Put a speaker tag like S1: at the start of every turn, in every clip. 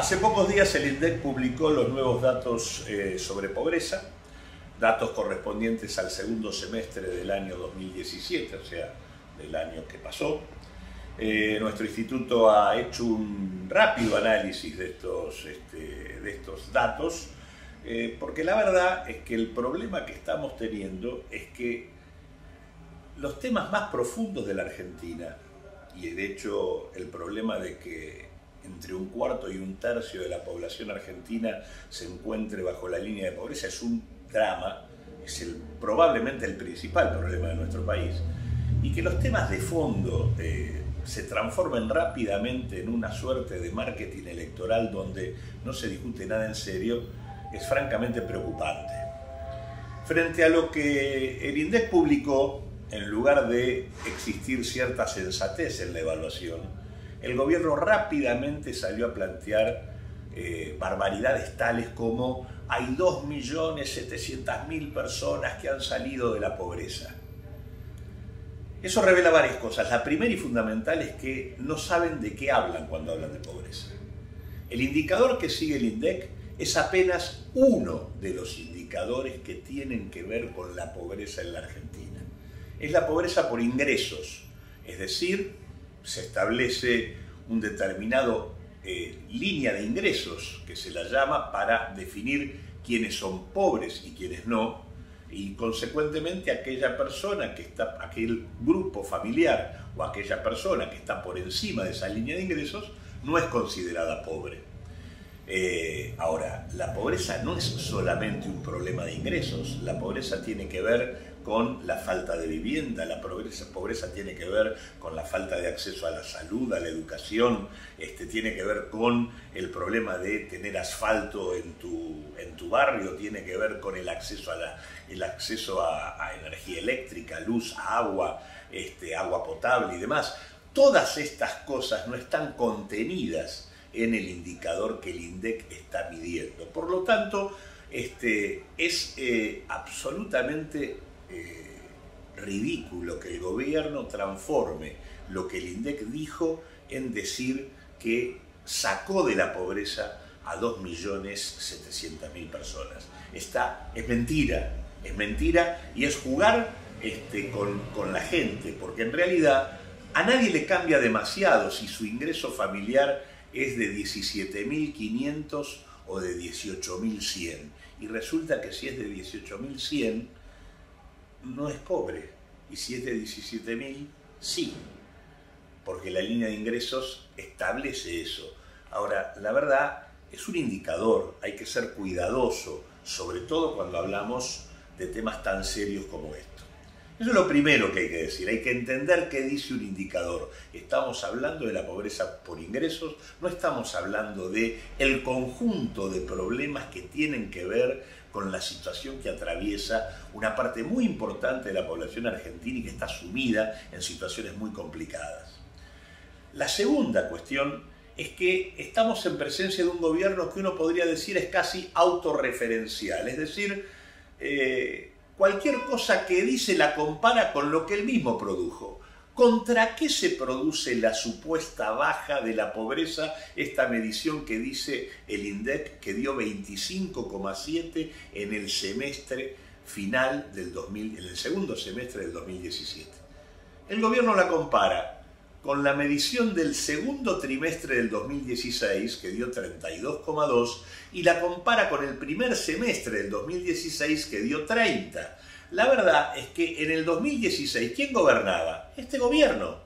S1: Hace pocos días el INDEC publicó los nuevos datos sobre pobreza, datos correspondientes al segundo semestre del año 2017, o sea, del año que pasó. Nuestro instituto ha hecho un rápido análisis de estos datos, porque la verdad es que el problema que estamos teniendo es que los temas más profundos de la Argentina, y de hecho el problema de que entre un cuarto y un tercio de la población argentina se encuentre bajo la línea de pobreza, es un drama, es probablemente el principal problema de nuestro país, y que los temas de fondo se transformen rápidamente en una suerte de marketing electoral donde no se discute nada en serio, es francamente preocupante. Frente a lo que el INDEC publicó, en lugar de existir cierta sensatez en la evaluación, el gobierno rápidamente salió a plantear barbaridades tales como hay 2.700.000 personas que han salido de la pobreza. Eso revela varias cosas. La primera y fundamental es que no saben de qué hablan cuando hablan de pobreza. El indicador que sigue el INDEC es apenas uno de los indicadores que tienen que ver con la pobreza en la Argentina. Es la pobreza por ingresos, es decir, se establece un determinado línea de ingresos que se la llama para definir quiénes son pobres y quiénes no, y consecuentemente aquella persona que está, aquel grupo familiar o aquella persona que está por encima de esa línea de ingresos no es considerada pobre. Ahora, la pobreza no es solamente un problema de ingresos, la pobreza tiene que ver con la falta de vivienda, la pobreza tiene que ver con la falta de acceso a la salud, a la educación, tiene que ver con el problema de tener asfalto en tu barrio, tiene que ver con el acceso a energía eléctrica, luz, agua, agua potable y demás. Todas estas cosas no están contenidas en el indicador que el INDEC está midiendo. Por lo tanto, es absolutamente ridículo que el gobierno transforme lo que el INDEC dijo en decir que sacó de la pobreza a 2.700.000 personas. Es mentira y es jugar con la gente, porque en realidad a nadie le cambia demasiado si su ingreso familiar es de 17.500 o de 18.100. Y resulta que si es de 18.100, no es pobre. Y si es de 17.000, sí. Porque la línea de ingresos establece eso. Ahora, la verdad, es un indicador. Hay que ser cuidadoso, sobre todo cuando hablamos de temas tan serios como esto. Eso es lo primero que hay que decir, hay que entender qué dice un indicador. Estamos hablando de la pobreza por ingresos, no estamos hablando de el conjunto de problemas que tienen que ver con la situación que atraviesa una parte muy importante de la población argentina y que está sumida en situaciones muy complicadas. La segunda cuestión es que estamos en presencia de un gobierno que uno podría decir es casi autorreferencial, es decir, cualquier cosa que dice la compara con lo que él mismo produjo. ¿Contra qué se produce la supuesta baja de la pobreza? Esta medición que dice el INDEC que dio 25,7 en el semestre final en el segundo semestre del 2017. El gobierno la compara con la medición del segundo trimestre del 2016, que dio 32,2, y la compara con el primer semestre del 2016, que dio 30. La verdad es que en el 2016, ¿quién gobernaba? Este gobierno.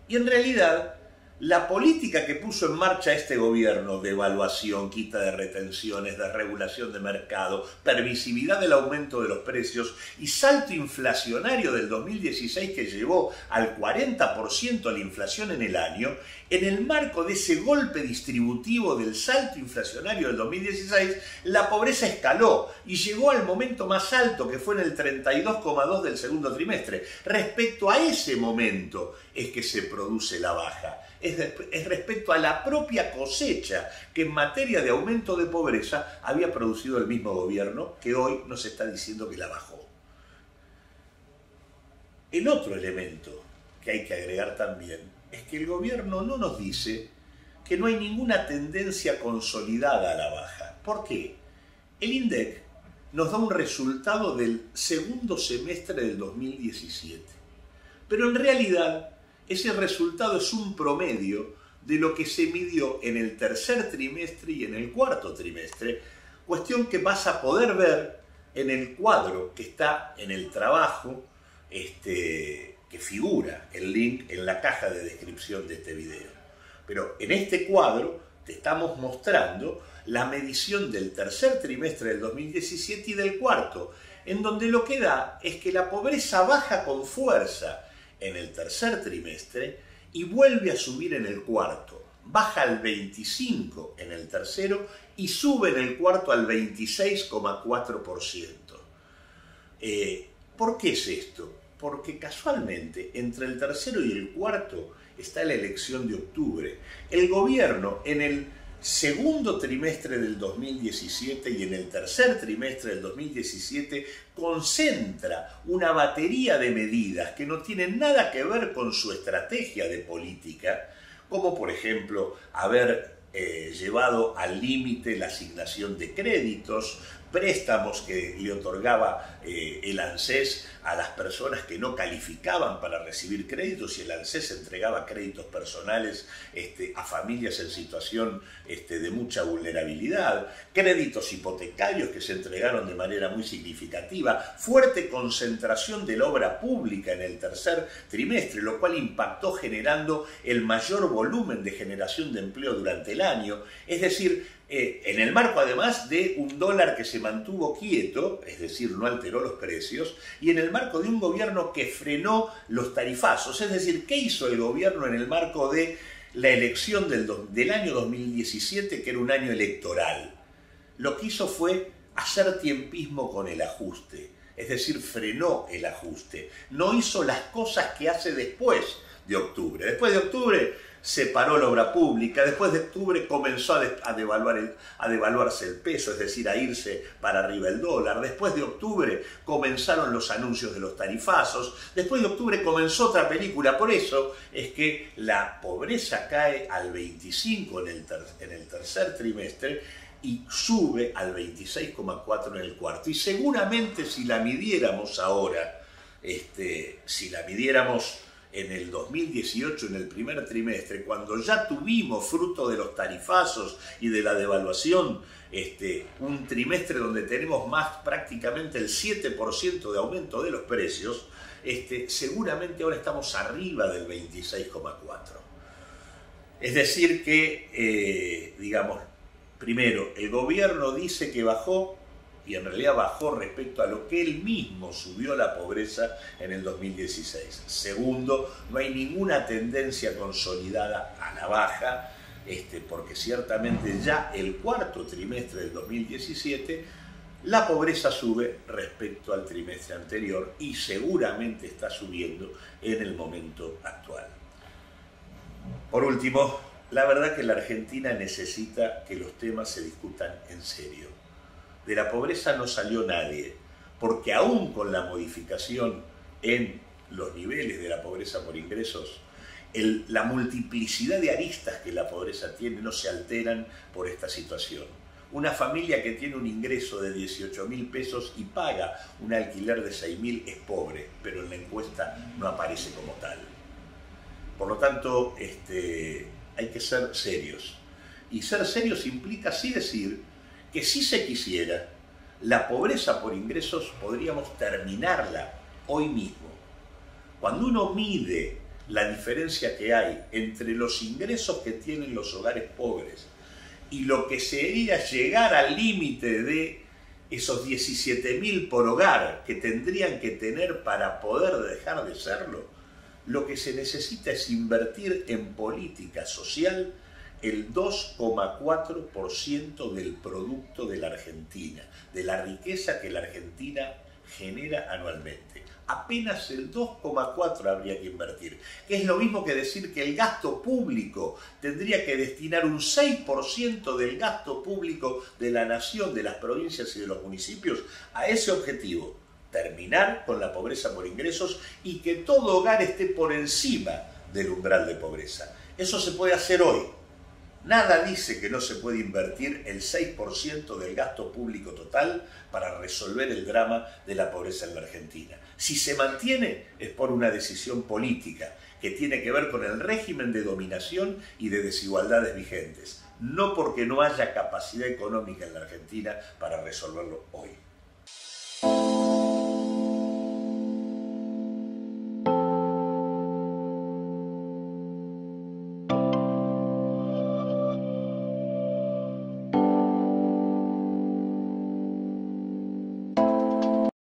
S1: Y en realidad, la política que puso en marcha este gobierno de evaluación, quita de retenciones, de regulación de mercado, permisividad del aumento de los precios y salto inflacionario del 2016 que llevó al 40% la inflación en el año, en el marco de ese golpe distributivo del salto inflacionario del 2016, la pobreza escaló y llegó al momento más alto, que fue en el 32,2 del segundo trimestre. Respecto a ese momento es que se produce la baja. Es respecto a la propia cosecha que en materia de aumento de pobreza había producido el mismo gobierno que hoy nos está diciendo que la bajó. El otro elemento que hay que agregar también es que el gobierno no nos dice que no hay ninguna tendencia consolidada a la baja. ¿Por qué? El INDEC nos da un resultado del segundo semestre del 2017, pero en realidad ese resultado es un promedio de lo que se midió en el tercer trimestre y en el cuarto trimestre, cuestión que vas a poder ver en el cuadro que está en el trabajo, que figura el link en la caja de descripción de este video. Pero en este cuadro te estamos mostrando la medición del tercer trimestre del 2017 y del cuarto, en donde lo que da es que la pobreza baja con fuerza en el tercer trimestre y vuelve a subir en el cuarto. Baja al 25 en el tercero y sube en el cuarto al 26,4%. ¿Por qué es esto? Porque casualmente entre el tercero y el cuarto está la elección de octubre. El gobierno en el segundo trimestre del 2017 y en el tercer trimestre del 2017 concentra una batería de medidas que no tienen nada que ver con su estrategia de política, como por ejemplo haber llevado al límite la asignación de créditos, préstamos que le otorgaba el ANSES a las personas que no calificaban para recibir créditos, y el ANSES entregaba créditos personales a familias en situación de mucha vulnerabilidad, créditos hipotecarios que se entregaron de manera muy significativa, fuerte concentración de la obra pública en el tercer trimestre, lo cual impactó generando el mayor volumen de generación de empleo durante el año, es decir, en el marco además de un dólar que se mantuvo quieto, es decir, no alteró los precios, y en el marco de un gobierno que frenó los tarifazos. Es decir, ¿qué hizo el gobierno en el marco de la elección del año 2017, que era un año electoral? Lo que hizo fue hacer tiempismo con el ajuste, es decir, frenó el ajuste. No hizo las cosas que hace después de octubre. Después de octubre se paró la obra pública, después de octubre comenzó a devaluarse el peso, es decir, a irse para arriba el dólar, después de octubre comenzaron los anuncios de los tarifazos, después de octubre comenzó otra película. Por eso es que la pobreza cae al 25 en el tercer trimestre y sube al 26,4 en el cuarto. Y seguramente si la midiéramos ahora, si la midiéramos en el 2018, en el primer trimestre, cuando ya tuvimos, fruto de los tarifazos y de la devaluación, un trimestre donde tenemos más prácticamente el 7% de aumento de los precios, seguramente ahora estamos arriba del 26,4. Es decir que, digamos, primero, el gobierno dice que bajó, y en realidad bajó respecto a lo que él mismo subió la pobreza en el 2016. Segundo, no hay ninguna tendencia consolidada a la baja, porque ciertamente ya el cuarto trimestre del 2017 la pobreza sube respecto al trimestre anterior y seguramente está subiendo en el momento actual. Por último, la verdad que la Argentina necesita que los temas se discutan en serio. De la pobreza no salió nadie, porque aún con la modificación en los niveles de la pobreza por ingresos, la multiplicidad de aristas que la pobreza tiene no se alteran por esta situación. Una familia que tiene un ingreso de 18.000 pesos y paga un alquiler de 6.000 es pobre, pero en la encuesta no aparece como tal. Por lo tanto, hay que ser serios. Y ser serios implica así decir que si se quisiera, la pobreza por ingresos podríamos terminarla hoy mismo. Cuando uno mide la diferencia que hay entre los ingresos que tienen los hogares pobres y lo que sería llegar al límite de esos 17.000 por hogar que tendrían que tener para poder dejar de serlo, lo que se necesita es invertir en política social el 2,4% del producto de la Argentina, de la riqueza que la Argentina genera anualmente. Apenas el 2,4% habría que invertir, que es lo mismo que decir que el gasto público tendría que destinar un 6% del gasto público de la nación, de las provincias y de los municipios a ese objetivo: terminar con la pobreza por ingresos y que todo hogar esté por encima del umbral de pobreza. Eso se puede hacer hoy. Nada dice que no se puede invertir el 6% del gasto público total para resolver el drama de la pobreza en la Argentina. Si se mantiene es por una decisión política que tiene que ver con el régimen de dominación y de desigualdades vigentes, no porque no haya capacidad económica en la Argentina para resolverlo hoy.